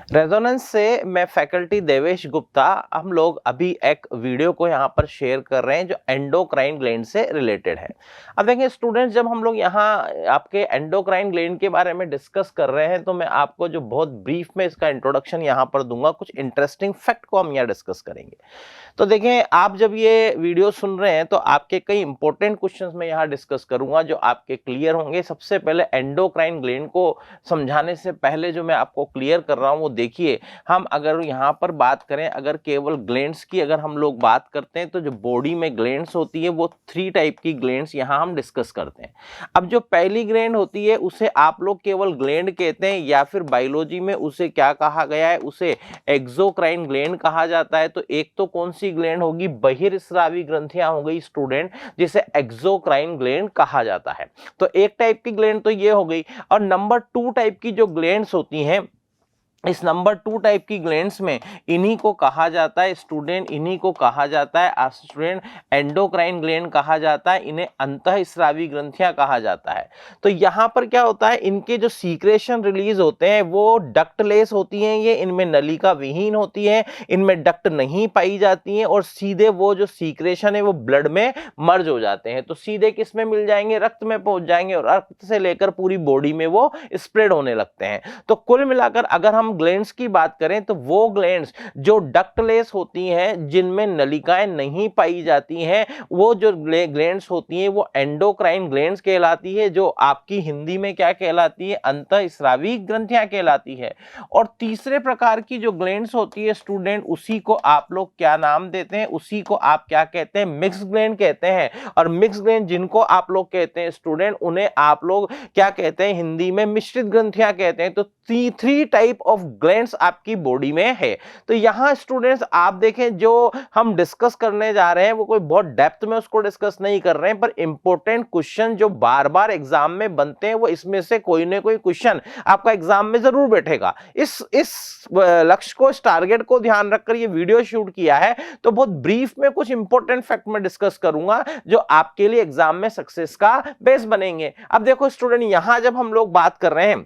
Resonance से मैं faculty Devesh Gupta हम लोग अभी एक वीडियो को यहाँ पर शेयर कर रहे हैं जो एंडोक्राइन ग्लैंड से रिलेटेड है। अब देखें स्टूडेंट्स, जब हम लोग यहाँ आपके एंडोक्राइन ग्लैंड के बारे में डिस्कस कर रहे हैं तो मैं आपको जो बहुत ब्रीफ में इसका इंट्रोडक्शन यहाँ पर दूंगा, कुछ इंटरेस्टिंग फैक्ट को हम यहाँ डिस्कस करेंगे। तो देखें, आप जब ये वीडियो सुन रहे हैं तो आपके कई इंपॉर्टेंट क्वेश्चंस मैं यहाँ डिस्कस करूंगा जो आपके क्लियर होंगे। सबसे पहले एंडोक्राइन ग्लैंड को समझाने से पहले जो मैं आपको क्लियर कर रहा हूँ वो देखिए। हम अगर यहाँ पर बात करें, अगर केवल ग्लैंड्स की अगर हम लोग बात करते हैं तो जो बॉडी में ग्लैंड्स होती है वो 3 टाइप की ग्लैंड्स यहाँ हम डिस्कस करते हैं। अब जो पहली ग्लैंड होती है उसे आप लोग केवल ग्लैंड कहते हैं या फिर बायोलॉजी में उसे क्या कहा गया है, उसे एक्सोक्राइन ग्लैंड कहा जाता है। तो एक तो कौन सी ग्लैंड होगी, बहिर्स्रावी ग्रंथियां हो गई स्टूडेंट, जिसे एक्सोक्राइन ग्लैंड कहा जाता है। तो एक टाइप की ग्लैंड तो ये हो गई। और नंबर 2 टाइप की जो ग्लैंड्स होती हैं, इस नंबर 2 टाइप की ग्लैंड्स में इन्हीं को कहा जाता है स्टूडेंट, इन्हीं को कहा जाता है स्टूडेंट एंडोक्राइन ग्लैंड कहा जाता है, इन्हें अंतःस्रावी ग्रंथियां कहा जाता है। तो यहाँ पर क्या होता है, इनके जो सीक्रेशन रिलीज होते हैं वो डक्टलेस होती हैं, ये इनमें नलिका विहीन होती है, इनमें डक्ट नहीं पाई जाती हैं और सीधे वो जो सीक्रेशन है वो ब्लड में मर्ज हो जाते हैं। तो सीधे किस में मिल जाएंगे, रक्त में पहुंच जाएंगे और रक्त से लेकर पूरी बॉडी में वो स्प्रेड होने लगते हैं। तो कुल मिलाकर अगर हम ग्लैंड्स की बात करें तो वो ग्लैंड्स जो डक्टलेस होती हैं, जिनमें नलिकाएं नहीं पाई जाती हैं, वो जो ग्लैंड्स होती हैं वो एंडोक्राइन ग्लैंड्स कहलाती है, जो आपकी हिंदी में क्या कहलाती है, अंतःस्रावी ग्रंथियां कहलाती है। और तीसरे प्रकार की जो ग्लैंड्स होती है स्टूडेंट, उसी को आप लोग क्या नाम देते हैं, उसी को आप क्या कहते हैं, मिक्स ग्लैंड कहते हैं। और मिक्स ग्लैंड जिनको आप लोग कहते हैं स्टूडेंट, उन्हें आप लोग क्या कहते हैं, हिंदी में मिश्रित ग्रंथियां कहते हैं। तो 3 टाइप ऑफ ग्लैंड्स आपकी बॉडी में है। तो यहां स्टूडेंट्स आप देखें, जो हम डिस्कस करने जा रहे हैं वो कोई बहुत डेप्थ में उसको डिस्कस नहीं कर रहे हैं, पर इंपॉर्टेंट क्वेश्चन जो बार बार एग्जाम में बनते हैं वो इसमें से कोई ना कोई क्वेश्चन आपका एग्जाम में जरूर बैठेगा। इस लक्ष्य को, इस टारगेट को ध्यान रखकर ये वीडियो शूट किया है। तो बहुत ब्रीफ में कुछ इंपॉर्टेंट फैक्ट में डिस्कस करूंगा जो आपके लिए एग्जाम में सक्सेस का बेस बनेंगे। अब देखो स्टूडेंट, यहां जब हम लोग बात कर रहे हैं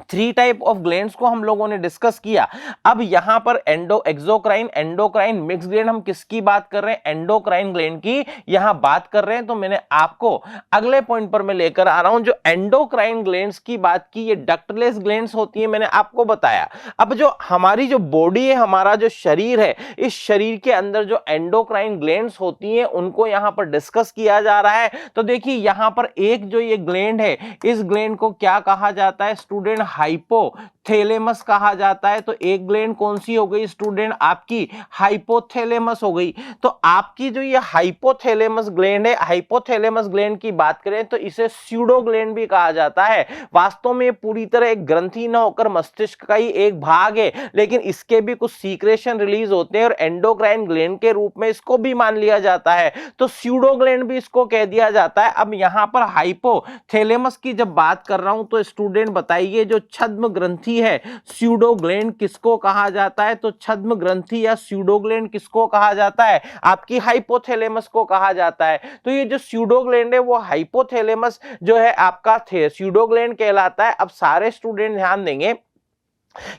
3 टाइप ऑफ ग्लैंड्स को हम लोगों ने डिस्कस किया। अब यहां पर एक्सोक्राइन, एंडोक्राइन, मिक्स ग्लैंड, हम किसकी बात कर रहे हैं, एंडोक्राइन ग्लैंड की यहां बात कर रहे हैं। तो मैंने आपको अगले पॉइंट पर मैं लेकर आ रहा हूं, जो एंडोक्राइन ग्लैंड्स की बात की, ये डक्टलेस ग्लैंड्स होती है, मैंने आपको बताया। अब जो हमारी जो बॉडी है, हमारा जो शरीर है, इस शरीर के अंदर जो एंडोक्राइन ग्लैंड्स होती हैं उनको यहां पर डिस्कस किया जा रहा है। तो देखिए यहां पर एक जो ये ग्लैंड है, इस ग्लैंड को क्या कहा जाता है स्टूडेंट, हाइपोथैलेमस कहा जाता है। तो एक ग्लैंड कौन सी हो गई स्टूडेंट, आपकी हाइपोथैलेमस हो गई। तो आपकी जो ये हाइपोथैलेमस ग्लैंड है, हाइपोथैलेमस ग्लैंड की बात करें तो इसे स्यूडो ग्लैंड भी कहा जाता है। वास्तव में पूरी तरह एक ग्रंथि न होकर मस्तिष्क का ही एक भाग है, लेकिन इसके भी कुछ सीक्रेशन रिलीज होते हैं और एंडोक्राइन ग्लैंड के रूप में इसको भी मान लिया जाता है। तो स्यूडो ग्लैंड भी इसको कह दिया जाता है। अब यहां पर हाइपोथैलेमस की जब बात कर रहा हूं तो स्टूडेंट बताइए, जो छद्म ग्रंथि है, स्यूडो ग्लैंड किसको कहा जाता है। तो छद्म ग्रंथि या स्यूडो ग्लैंड किसको कहा जाता है, आपकी हाइपोथैलेमस को कहा जाता है। तो ये जो स्यूडो ग्लैंड है वो हाइपोथैलेमस जो है आपका स्यूडो ग्लैंड कहलाता है। अब सारे स्टूडेंट ध्यान देंगे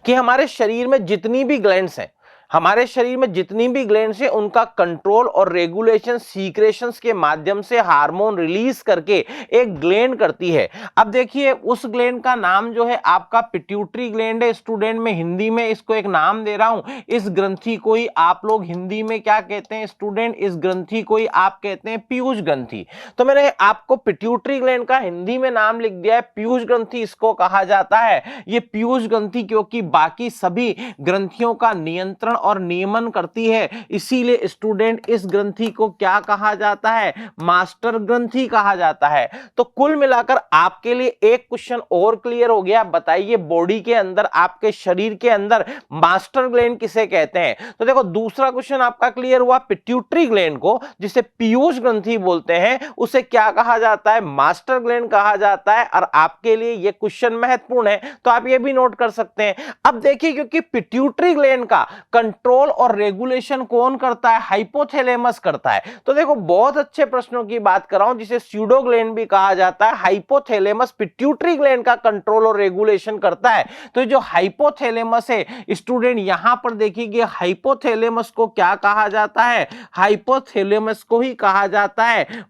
कि हमारे शरीर में जितनी भी ग्लैंड्स हैं, हमारे शरीर में जितनी भी ग्लैंड्स हैं, उनका कंट्रोल और रेगुलेशन सीक्रेशंस के माध्यम से हार्मोन रिलीज करके एक ग्लैंड करती है। अब देखिए उस ग्लैंड का नाम जो है आपका पिट्यूटरी ग्लैंड है स्टूडेंट। में हिंदी में इसको एक नाम दे रहा हूं। इस ग्रंथि को ही आप लोग हिंदी में क्या कहते हैं स्टूडेंट, इस ग्रंथि को ही आप कहते हैं पीयूष ग्रंथि। तो मैंने आपको पिट्यूटरी ग्लैंड का हिंदी में नाम लिख दिया है, पीयूष ग्रंथि इसको कहा जाता है। ये पीयूष ग्रंथि क्योंकि बाकी सभी ग्रंथियों का नियंत्रण और नियमन करती है, इसीलिए स्टूडेंट इस ग्रंथि को क्या कहा जाता है, मास्टर ग्रंथि कहा जाता है। तो कुल मिलाकर आपके लिए एक क्वेश्चन और क्लियर हो गया। बताइए बॉडी के अंदर, आपके शरीर के अंदर मास्टर ग्लैंड किसे कहते हैं। तो देखो दूसरा क्वेश्चन आपका क्लियर हुआ, पिट्यूटरी ग्लैंड को जिसे पीयूष ग्रंथि बोलते हैं उसे क्या कहा जाता है, मास्टर ग्लैंड कहा जाता है। और आपके लिए यह क्वेश्चन महत्वपूर्ण है तो आप ये भी नोट कर सकते हैं। अब देखिए क्योंकि पिट्यूटरी ग्लैंड का कंट्रोल और रेगुलेशन कौन करता है? हाइपोथैलेमस करता है। तो देखो बहुत अच्छे प्रश्नों की बात कर रहा हूं, जिसे स्यूडो ग्लैंड भी कहा जाता है। हाइपोथैलेमस पिट्यूटरी ग्लैंड का कंट्रोल और रेगुलेशन करता है। तो जो हाइपोथैलेमस है स्टूडेंट, यहां पर देखिए हाइपोथैलेमस को क्या कहा जाता है? हाइपोथैलेमस को ही कहा जाता है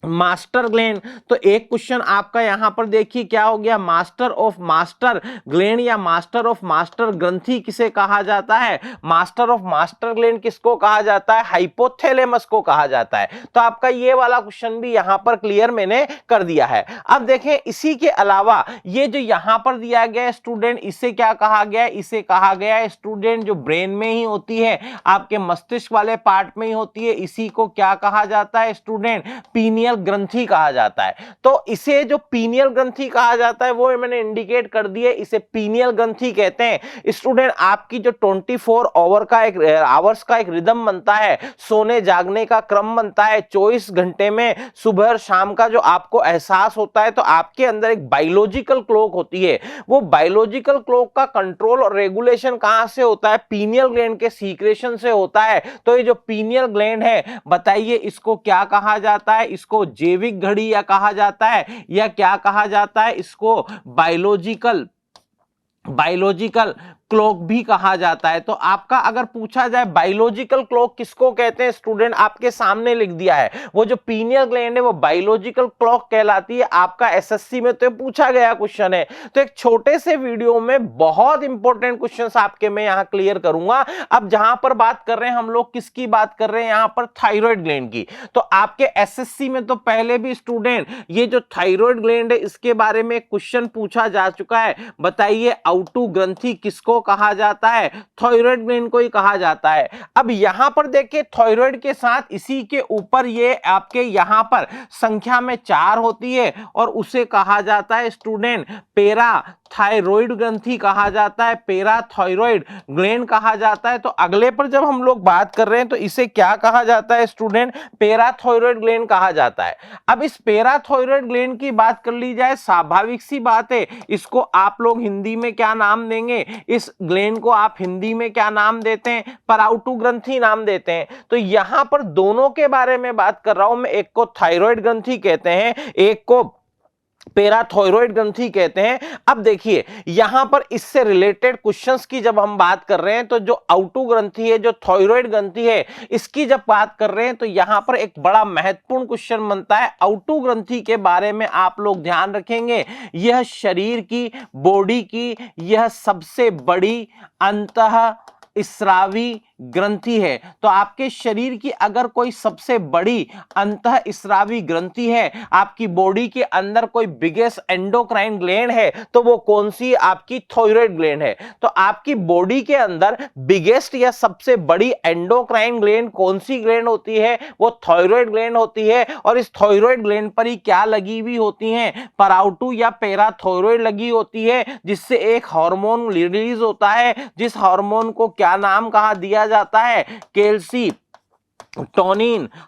मास्टर ग्लैंड। तो एक क्वेश्चन आपका यहां पर देखिए क्या हो गया, मास्टर ऑफ मास्टर ग्लैंड या मास्टर ऑफ मास्टर ग्रंथि किसे कहा जाता है? मास्टर ऑफ मास्टर ग्लैंड किसको कहा जाता है? हाइपोथैलेमस को कहा जाता है। तो आपका ये वाला क्वेश्चन भी यहां पर क्लियर मैंने कर दिया है। अब देखें इसी के अलावा ये जो यहां पर दिया गया है स्टूडेंट, इसे क्या कहा गया है? इसे कहा गया है स्टूडेंट जो ब्रेन में ही होती है, आपके मस्तिष्क वाले पार्ट में ही होती है, इसी को क्या कहा जाता है स्टूडेंट? पीनियल ग्रंथि कहा जाता है। तो इसे जो पीनियल ग्रंथि कहा जाता है वो मैंने इंडिकेट कर दिए, इसे पीनियल ग्रंथि कहते हैं। स्टूडेंट आपकी जो 24 आवर्स का एक रिदम बनता है, सोने जागने का क्रम बनता है, 24 घंटे में सुबह और शाम का जो आपको एहसास होता है, तो आपके अंदर एक बायोलॉजिकल क्लॉक होती है। वो बायोलॉजिकल क्लॉक का कंट्रोल और रेगुलेशन कहां से होता है? पीनियल ग्लैंड के सीक्रेशन से होता है। तो ये जो पीनियल ग्लैंड है, बताइए इसको क्या कहा जाता है? इसको जैविक घड़ी या कहा जाता है, या क्या कहा जाता है? इसको बायोलॉजिकल क्लॉक भी कहा जाता है। तो आपका अगर पूछा जाए बायोलॉजिकल क्लॉक किसको कहते हैं स्टूडेंट, आपके सामने लिख दिया है। वो जो पीनियल ग्लैंड है वो बायोलॉजिकल क्लॉक कहलाती है। आपका एसएससी में तो पूछा गया क्वेश्चन है। तो एक छोटे से वीडियो में बहुत इंपॉर्टेंट क्वेश्चंस आपके मैं यहां क्लियर करूंगा। अब जहां पर बात कर रहे हैं हम लोग, किसकी बात कर रहे हैं यहां पर? थायराइड ग्लैंड की। तो आपके एसएससी में तो पहले भी स्टूडेंट ये जो थायराइड ग्लैंड है इसके बारे में क्वेश्चन पूछा जा चुका है। बताइए आउटू ग्रंथि किसको कहा जाता है? थायराइड ग्लैंड को ही कहा जाता है। अब यहां पर देखिए थायराइड के साथ इसी के ऊपर ये आपके यहां पर संख्या में 4 होती है और उसे कहा जाता है स्टूडेंट पेरा थायराइड ग्रंथि कहा जाता है, पैराथायरॉइड ग्लैंड कहा जाता है। तो अगले पर जब हम लोग बात कर रहे हैं तो इसे क्या कहा जाता है स्टूडेंट? पैराथायरॉइड ग्लैंड कहा जाता है। अब इस पैराथायरॉइड ग्लैंड की बात कर ली जाए, स्वाभाविक सी बात है, इसको आप लोग हिंदी में क्या नाम देंगे? इस ग्लैंड को आप हिंदी में क्या नाम देते हैं? पराउटू ग्रंथि नाम देते हैं। तो यहां पर दोनों के बारे में बात कर रहा हूं मैं, एक को थायराइड ग्रंथि कहते हैं, एक को पैराथायरॉइड ग्रंथि कहते हैं। अब देखिए यहां पर इससे रिलेटेड क्वेश्चंस की जब हम बात कर रहे हैं तो जो आउटू ग्रंथि है, जो थायरॉइड ग्रंथि है, इसकी जब बात कर रहे हैं तो यहां पर एक बड़ा महत्वपूर्ण क्वेश्चन बनता है। आउटू ग्रंथि के बारे में आप लोग ध्यान रखेंगे, यह शरीर की, बॉडी की यह सबसे बड़ी अंतः स्रावी ग्रंथि है। तो आपके शरीर की अगर कोई सबसे बड़ी अंतः स्रावी ग्रंथि है, आपकी बॉडी के अंदर कोई बिगेस्ट एंडोक्राइन ग्लैंड है, तो वो कौन सी? आपकी थायराइड ग्लैंड है। तो आपकी बॉडी के अंदर बिगेस्ट या सबसे बड़ी एंडोक्राइन ग्लैंड कौन सी ग्लैंड होती है? वो थायराइड ग्लैंड होती है। और इस थायराइड ग्लैंड पर ही क्या लगी हुई होती है? पराउटू या पैराथायरॉइड लगी होती है, जिससे एक हार्मोन रिलीज होता है, जिस हार्मोन को क्या नाम कहा दिया जाता है? कैल्सीटोनिन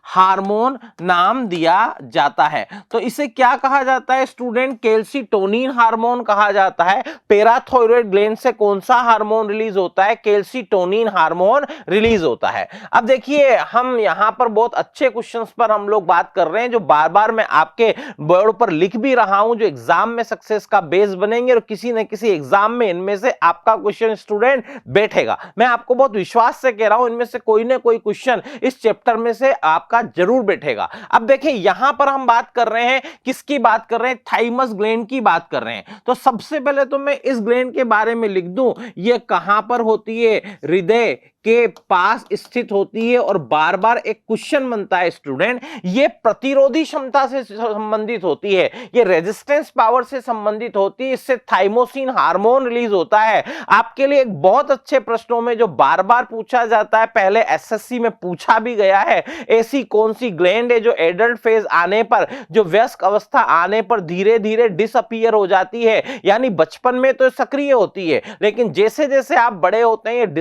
हार्मोन नाम दिया जाता है। तो इसे क्या कहा जाता है स्टूडेंट? कैल्सीटोनिन हार्मोन कहा जाता है। पैराथायरॉइड ग्लैंड से कौन सा हार्मोन रिलीज होता है? कैल्सीटोनिन हार्मोन रिलीज होता है। अब देखिए हम यहां पर बहुत अच्छे क्वेश्चंस पर हम लोग बात कर रहे हैं, जो बार बार मैं आपके बोर्ड पर लिख भी रहा हूं, जो एग्जाम में सक्सेस का बेस बनेंगे और किसी न किसी एग्जाम में इनमें से आपका क्वेश्चन स्टूडेंट बैठेगा। मैं आपको बहुत विश्वास से कह रहा हूं, इनमें से कोई ना कोई क्वेश्चन इस चैप्टर में से आपका जरूर बैठेगा। अब देखिए यहां पर हम बात कर रहे हैं, किसकी बात कर रहे हैं? थाइमस ग्लैंड की बात कर रहे हैं। तो सबसे पहले तो मैं इस ग्लैंड के बारे में लिख दूं, यह कहां पर होती है? हृदय के पास स्थित होती है। और बार बार एक क्वेश्चन बनता है स्टूडेंट, ये प्रतिरोधी क्षमता से संबंधित होती है, ये रेजिस्टेंस पावर से संबंधित होती है, इससे थाइमोसिन हार्मोन रिलीज होता है। आपके लिए एक बहुत अच्छे प्रश्नों में जो बार बार पूछा जाता है, पहले एसएससी में पूछा भी गया है, ऐसी कौन सी ग्लैंड है जो एडल्ट फेज आने पर, जो वयस्क अवस्था आने पर धीरे धीरे डिसअपीयर हो जाती है? यानी बचपन में तो सक्रिय होती है, लेकिन जैसे जैसे आप बड़े होते हैं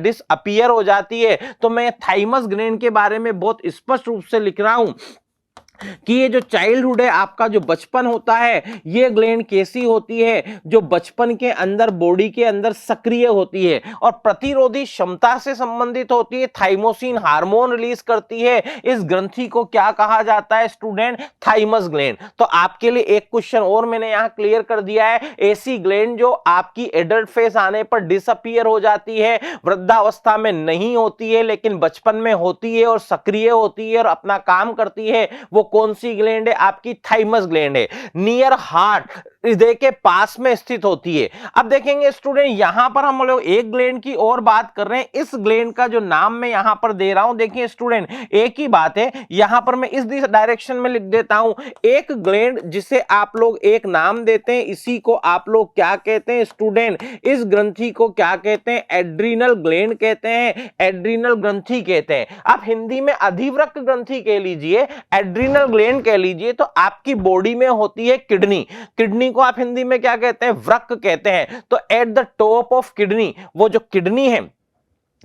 डिसअपीयर हो जाती है। तो मैं थाइमस ग्लैंड के बारे में बहुत स्पष्ट रूप से लिख रहा हूं, कि ये जो चाइल्डहुड है, आपका जो बचपन होता है, ये ग्लैंड कैसी होती है, जो बचपन के अंदर बॉडी के अंदर सक्रिय होती है और प्रतिरोधी क्षमता से संबंधित होती है, थाइमोसिन हार्मोन रिलीज करती है। इस ग्रंथि को क्या कहा जाता है स्टूडेंट? Thymus gland. तो आपके लिए एक क्वेश्चन और मैंने यहां क्लियर कर दिया है, ऐसी ग्लैंड जो आपकी एडल्ट फेज आने पर डिसअपीयर हो जाती है, वृद्धावस्था में नहीं होती है लेकिन बचपन में होती है और सक्रिय होती है और अपना काम करती है, वो कौन सी ग्लैंड है? आपकी थाइमस ग्लैंड है। नियर हार्ट, हृदय के पास में स्थित होती है। अब देखेंगे स्टूडेंट, यहां पर हम लोग एक ग्लैंड की और बात कर रहे हैं। इस ग्लैंड का जो नाम मैं यहां पर दे रहा हूं, देखिए स्टूडेंट, एक ही बात है, यहां पर मैं इस डायरेक्शन में लिख देता हूं। एक ग्लैंड जिसे आप लोग एक नाम देते हैं, इसी को आप लोग क्या कहते हैं स्टूडेंट? इस ग्रंथि को क्या कहते हैं? एड्रीनल ग्लैंड कहते हैं, एड्रीनल ग्रंथि कहते हैं। आप हिंदी में अधिवृक्क ग्रंथि कह लीजिए, एड्रीनल ग्लैंड कह लीजिए। तो आपकी बॉडी में होती है किडनी, किडनी को आप हिंदी में क्या कहते हैं? वृक्क कहते हैं। तो at the top of kidney, वो जो किडनी है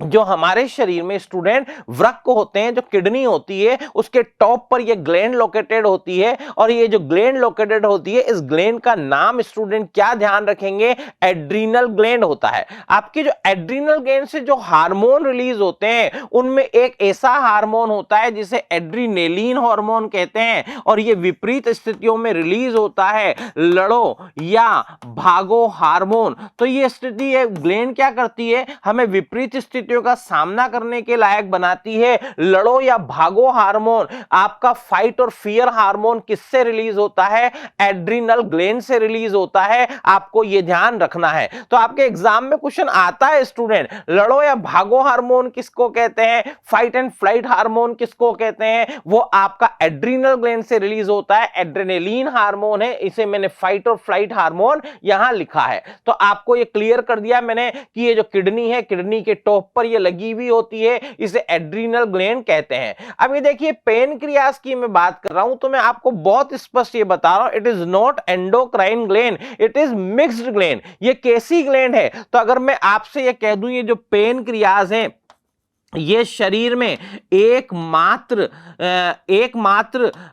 जो हमारे शरीर में स्टूडेंट वृक्क होते हैं, जो किडनी होती है, उसके टॉप पर ये ग्लैंड लोकेटेड होती है। और ये जो ग्लैंड लोकेटेड होती है, इस ग्लैंड का नाम स्टूडेंट क्या ध्यान रखेंगे? एड्रीनल ग्लैंड होता है। आपके जो एड्रीनल ग्लैंड से जो हार्मोन रिलीज होते हैं, उनमें एक ऐसा हार्मोन होता है जिसे एड्रीनेलिन हार्मोन कहते हैं और ये विपरीत स्थितियों में रिलीज होता है, लड़ो या भागो हार्मोन। तो ये स्थिति है, ग्लैंड क्या करती है? हमें विपरीत स्थितियों का सामना करने के लायक बनाती है। लड़ो या भागो हार्मोन, आपका फाइट और फियर हार्मोन किससे रिलीज होता है? एड्रीनल ग्लैंड से रिलीज होता है। आपको यह ध्यान रखना है। तो आपके एग्जाम में क्वेश्चन आता है स्टूडेंट, लड़ो या भागो हार्मोन किसको कहते हैं? फाइट एंड फ्लाइट हार्मोन किसको कहते हैं? वो आपका एड्रीनल ग्लैंड से रिलीज होता है, एड्रेनलिन हार्मोन है। इसे मैंने फाइट और फ्लाइट हार्मोन यहां लिखा है। तो आपको ये क्लियर कर दिया मैंने कि ये जो किडनी है, किडनी के टॉप पर ये लगी हुई होती है, इसे एड्रीनल ग्लैंड कहते हैं। अब ये देखिए, पेनक्रियास की मैं बात कर रहा हूं तो मैं आपको बहुत स्पष्ट ये बता रहा हूं, it is not endocrine gland, it is mixed gland. ये कैसी ग्लैंड है? तो अगर मैं आपसे ये कह दूं, ये जो पेनक्रियास है, ये शरीर में एकमात्र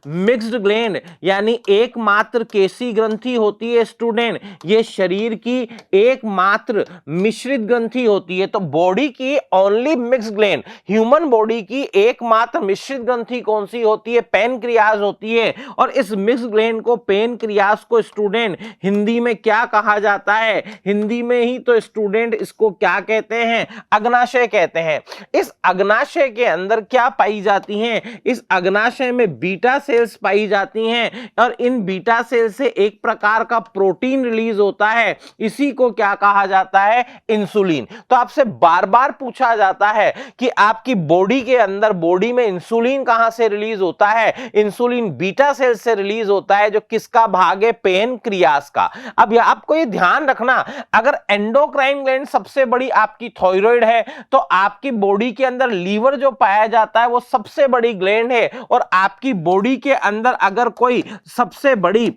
मिक्स्ड ग्लैंड यानी एकमात्र कैसी ग्रंथि होती है स्टूडेंट? ये शरीर की एकमात्र मिश्रित ग्रंथि होती है। तो बॉडी की only mixed gland, human body की एकमात्र मिश्रित ग्रंथि कौन सी होती है? पेनक्रियास होती है। और इस मिक्स्ड ग्लैंड को, पेनक्रियास को स्टूडेंट हिंदी में क्या कहा जाता है? हिंदी में ही तो स्टूडेंट इसको क्या कहते हैं? अग्नाशय कहते हैं। इस अग्नाशय के अंदर क्या पाई जाती हैं? इस अग्नाशय में बीटा सेल्स पाई जाती हैं और इन बीटा सेल से एक प्रकार का प्रोटीन रिलीज होता है, इसी को क्या कहा जाता है? इंसुलिन। तो आपसे बार बार पूछा जाता है कि आपकी बॉडी के अंदर, बॉडी में इंसुलिन कहां से रिलीज होता है? इंसुलिन बीटा सेल से रिलीज होता है, जो किसका भाग है? पेनक्रियास का। अब आपको ये ध्यान रखना, अगर एंडोक्राइन ग्लैंड सबसे बड़ी आपकी थायराइड है, तो आपकी बॉडी के अंदर लीवर जो पाया जाता है वो सबसे बड़ी ग्लैंड है। और आपकी बॉडी के अंदर अगर कोई सबसे बड़ी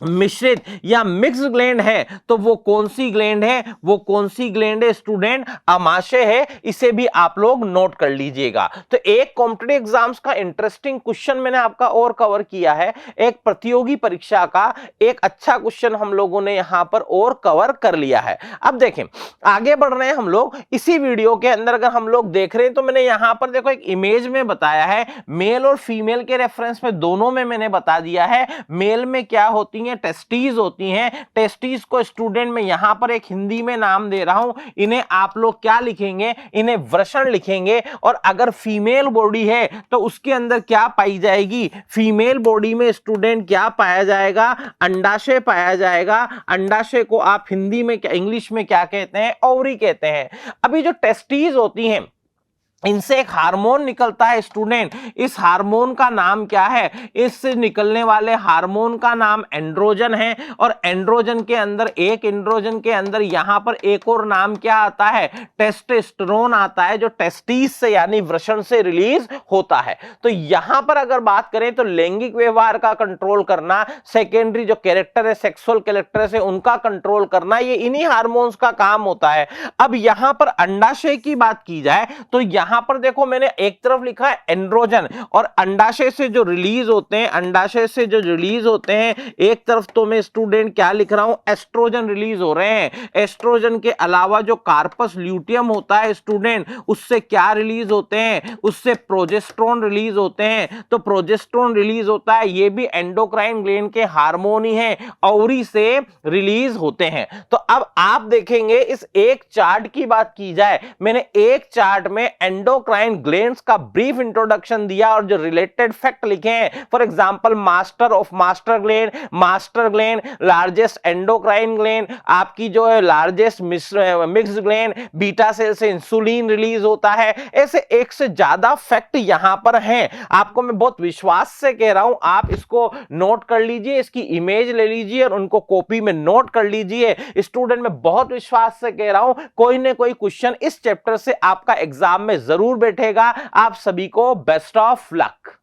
मिश्रित या मिक्स ग्लैंड है तो वो कौन सी ग्लैंड है? वो कौन सी ग्लैंड है स्टूडेंट? आमाशय है। इसे भी आप लोग नोट कर लीजिएगा। तो एक कॉम्पिटिटिव एग्जाम्स का इंटरेस्टिंग क्वेश्चन मैंने आपका और कवर किया है, एक प्रतियोगी परीक्षा का एक अच्छा क्वेश्चन हम लोगों ने यहां पर और कवर कर लिया है। अब देखें, आगे बढ़ रहे हैं हम लोग इसी वीडियो के अंदर। अगर हम लोग देख रहे हैं तो मैंने यहां पर देखो एक इमेज में बताया है, मेल और फीमेल के रेफरेंस में दोनों में मैंने बता दिया है। मेल में क्या होती है? टेस्टीज होती हैं। टेस्टीज को स्टूडेंट में यहां पर एक हिंदी में नाम दे रहा हूं, इन्हें आप लोग क्या लिखेंगे? इन्हें वृषण लिखेंगे। और अगर फीमेल बॉडी है तो उसके अंदर क्या पाई जाएगी? फीमेल बॉडी में स्टूडेंट क्या पाया जाएगा? अंडाशय पाया जाएगा। अंडाशय को आप हिंदी में, इंग्लिश में क्या कहते हैं? ओवरी कहते हैं। अभी जो टेस्टीज होती हैं, इनसे एक हार्मोन निकलता है स्टूडेंट। इस हार्मोन का नाम क्या है? इससे निकलने वाले हार्मोन का नाम एंड्रोजन है। और एंड्रोजन के अंदर, एक एंड्रोजन के अंदर यहां पर एक और नाम क्या आता है? टेस्टोस्टेरोन आता है, जो टेस्टिस से यानी वृषण से रिलीज होता है। तो यहां पर अगर बात करें तो लैंगिक व्यवहार का कंट्रोल करना, सेकेंडरी जो कैरेक्टर है, सेक्सुअल कैरेक्टर है, उनका कंट्रोल करना, ये इन्हीं हार्मोन्स का काम होता है। अब यहां पर अंडाशय की बात की जाए तो यहां पर देखो मैंने एक तरफ लिखा है एंड्रोजन, और अंडाशय से जो रिलीज होते हैं, अंडाशय से जो रिलीज होते हैं, एक तरफ तो मैं स्टूडेंट क्या लिख रहा हूं, एस्ट्रोजन रिलीज हो रहे हैं। एस्ट्रोजन के अलावा जो कार्पस ल्यूटियम होता है स्टूडेंट, उससे क्या रिलीज होते हैं, उससे प्रोजेस्टेरोन रिलीज होते हैं। तो प्रोजेस्टेरोन रिलीज होता है, ये भी एंडोक्राइन ग्लैंड के हार्मोन ही है, ओवरी से रिलीज होते हैं। तो अब आप देखेंगे इस एक चार्ट की बात की जाए, मैंने एक चार्ट में एंडोक्राइन ग्लैंड्स का ब्रीफ इंट्रोडक्शन दिया और जो रिलेटेड फैक्ट लिखे हैं। For example master of master gland, largest endocrine gland, आपकी जो है largest mixed gland, beta cell से इंसुलिन रिलीज होता है। ऐसे एक से ज्यादा फैक्ट यहां पर हैं। आपको मैं बहुत विश्वास से कह रहा हूं, आप इसको नोट कर लीजिए, इसकी इमेज ले लीजिए और उनको कॉपी में नोट कर लीजिए। स्टूडेंट मैं बहुत विश्वास से कह रहा हूं, कोई ना कोई क्वेश्चन इस चैप्टर से आपका एग्जाम में जरूर बैठेगा। आप सभी को बेस्ट ऑफ लक।